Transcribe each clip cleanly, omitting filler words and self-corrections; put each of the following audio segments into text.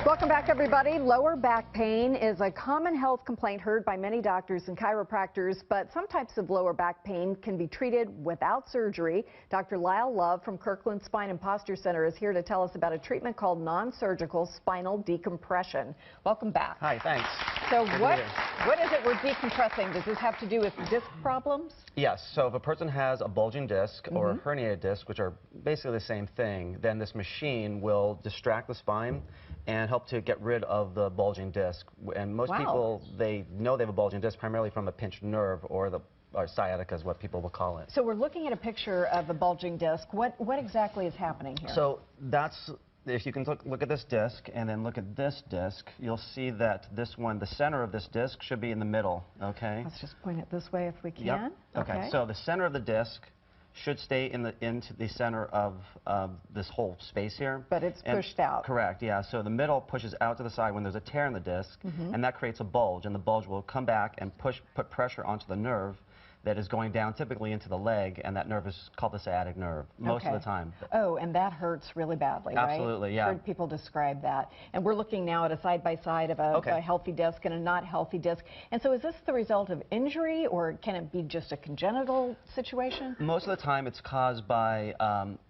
Welcome back, everybody. Lower back pain is a common health complaint heard by many doctors and chiropractors, but some types of lower back pain can be treated without surgery. Dr. Lyle from Kirkland Spine and Posture Center is here to tell us about a treatment called non-surgical spinal decompression. Welcome back. Hi, thanks. So what is it we're decompressing? Does this have to do with disc problems? Yes, so if a person has a bulging disc or a herniated disc, which are basically the same thing, then this machine will distract the spine and help to get rid of the bulging disc. And most people, they know they have a bulging disc primarily from a pinched nerve or sciatica is what people will call it. So we're looking at a picture of a bulging disc. What exactly is happening here? So that's, if you can look at this disc and then look at this disc, you'll see that this one, the center of this disc should be in the middle, okay? Let's just point it this way if we can. Yep. Okay. So the center of the disc should stay into the center of this whole space here. But it's pushed out. Correct, yeah. So the middle pushes out to the side when there's a tear in the disc, and that creates a bulge, and the bulge will come back and put pressure onto the nerve that is going down typically into the leg, and that nerve is called the sciatic nerve most of the time. Oh, and that hurts really badly, right? Absolutely, yeah. I've heard people describe that. And we're looking now at a side-by-side of a healthy disc and a not healthy disc. And so is this the result of injury, or can it be just a congenital situation? Most of the time it's caused by,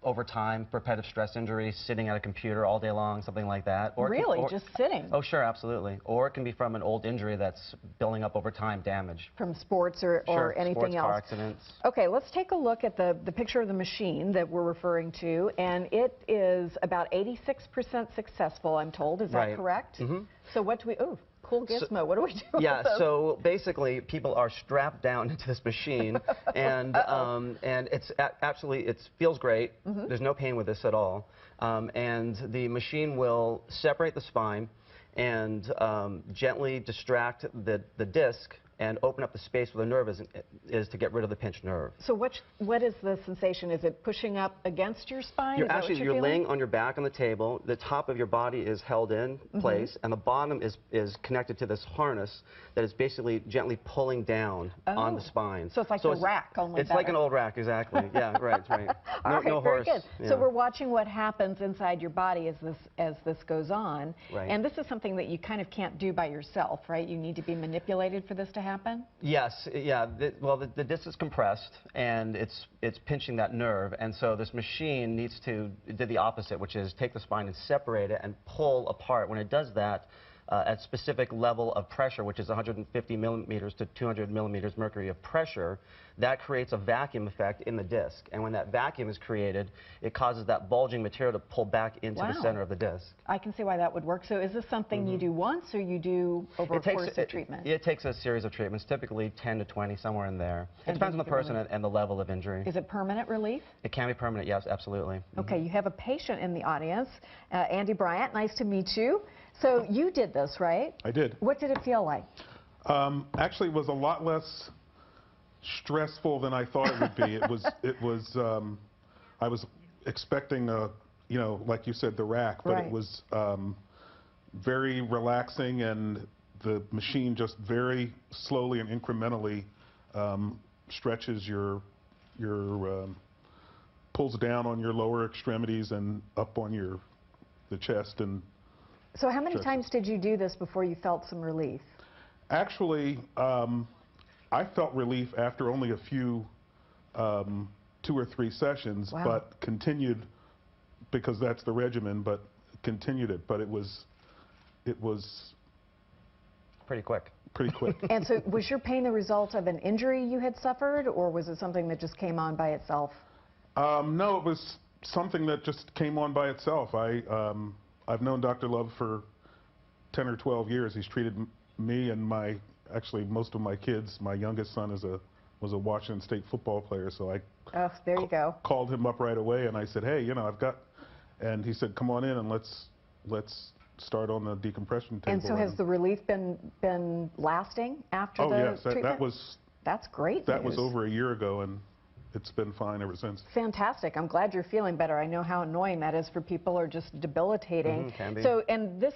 over time, repetitive stress injury, sitting at a computer all day long, something like that. Or really? Just sitting? Oh, sure, absolutely. Or it can be from an old injury that's building up over time, damage. From sports or anything else. Car accidents. Okay, let's take a look at the picture of the machine that we're referring to, and it is about 86% successful, I'm told. Is that correct? So what do we, cool gizmo, what do we do? Yeah, so basically people are strapped down into this machine, and it's absolutely, it feels great. There's no pain with this at all. And the machine will separate the spine and gently distract the disc and open up the space where the nerve is to get rid of the pinched nerve. So what is the sensation? Is it pushing up against your spine? You're laying on your back on the table. The top of your body is held in place, and the bottom is connected to this harness that is basically gently pulling down on the spine. So it's like a rack, only it's better. Like an old rack, exactly. Yeah, right. All right, no very horse. good. Yeah. So we're watching what happens inside your body as this goes on. Right. And this is something that you kind of can't do by yourself, right? You need to be manipulated for this to happen? Yes, yeah. The disc is compressed and it's pinching that nerve, and so this machine needs to do the opposite, which is take the spine and separate it and pull apart. When it does that, at specific level of pressure, which is 150 millimeters to 200 millimeters mercury of pressure, that creates a vacuum effect in the disc. And when that vacuum is created, it causes that bulging material to pull back into the center of the disc. I can see why that would work. So is this something you do once, or you do over a course of treatment? It takes a series of treatments, typically 10 to 20, somewhere in there. It depends on the person and the level of injury. Is it permanent relief? It can be permanent, yes, absolutely. Okay, you have a patient in the audience, Andy Bryant. Nice to meet you. So you did this, right? I did. What did it feel like? Actually, it was a lot less stressful than I thought it would be. I was expecting like you said, the rack, but it was very relaxing, and the machine just very slowly and incrementally stretches pulls down on your lower extremities and up on the chest. And so how many times did you do this before you felt some relief? Actually, I felt relief after only a few, 2 or 3 sessions, but continued, because that's the regimen, but continued it. But it was pretty quick. Pretty quick. And so was your pain the result of an injury you had suffered, or was it something that just came on by itself? No, it was something that just came on by itself. I've known Dr. Love for 10 or 12 years. He's treated me and actually most of my kids. My youngest son was a Washington State football player, so I there you go. Called him up right away, and I said, hey, and he said, come on in and let's start on the decompression table. And so has the relief been lasting after the treatment? That's great That was over a year ago, and it's been fine ever since. Fantastic. I'm glad you're feeling better. I know how annoying that is for people, or just debilitating. Can be. So, and this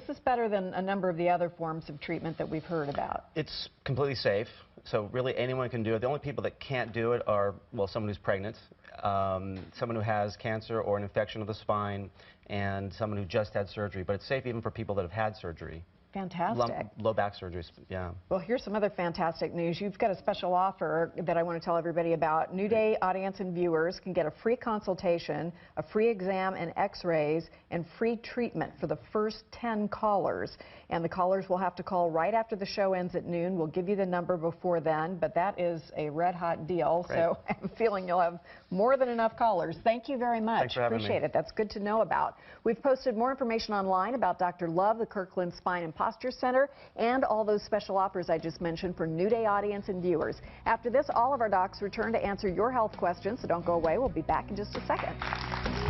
is better than a number of the other forms of treatment that we've heard about. It's completely safe. So really anyone can do it. The only people that can't do it are, well, someone who's pregnant. someone who has cancer or an infection of the spine, and someone who just had surgery. But it's safe even for people that have had surgery. Fantastic. Low back surgeries, yeah. Well, here's some other fantastic news. You've got a special offer that I want to tell everybody about. New Day audience and viewers can get a free consultation, a free exam and x-rays, and free treatment for the first 10 callers. And the callers will have to call right after the show ends at noon. We'll give you the number before then, but that is a red-hot deal. Great. So I'm feeling you'll have more than enough callers. Thank you very much. Thanks for having Appreciate me. it. That's good to know about. We've posted more information online about Dr. Love, the Kirkland Spine and Posture Center, and all those special offers I just mentioned for New Day audience and viewers. After this, all of our docs return to answer your health questions, so don't go away. We'll be back in just a second.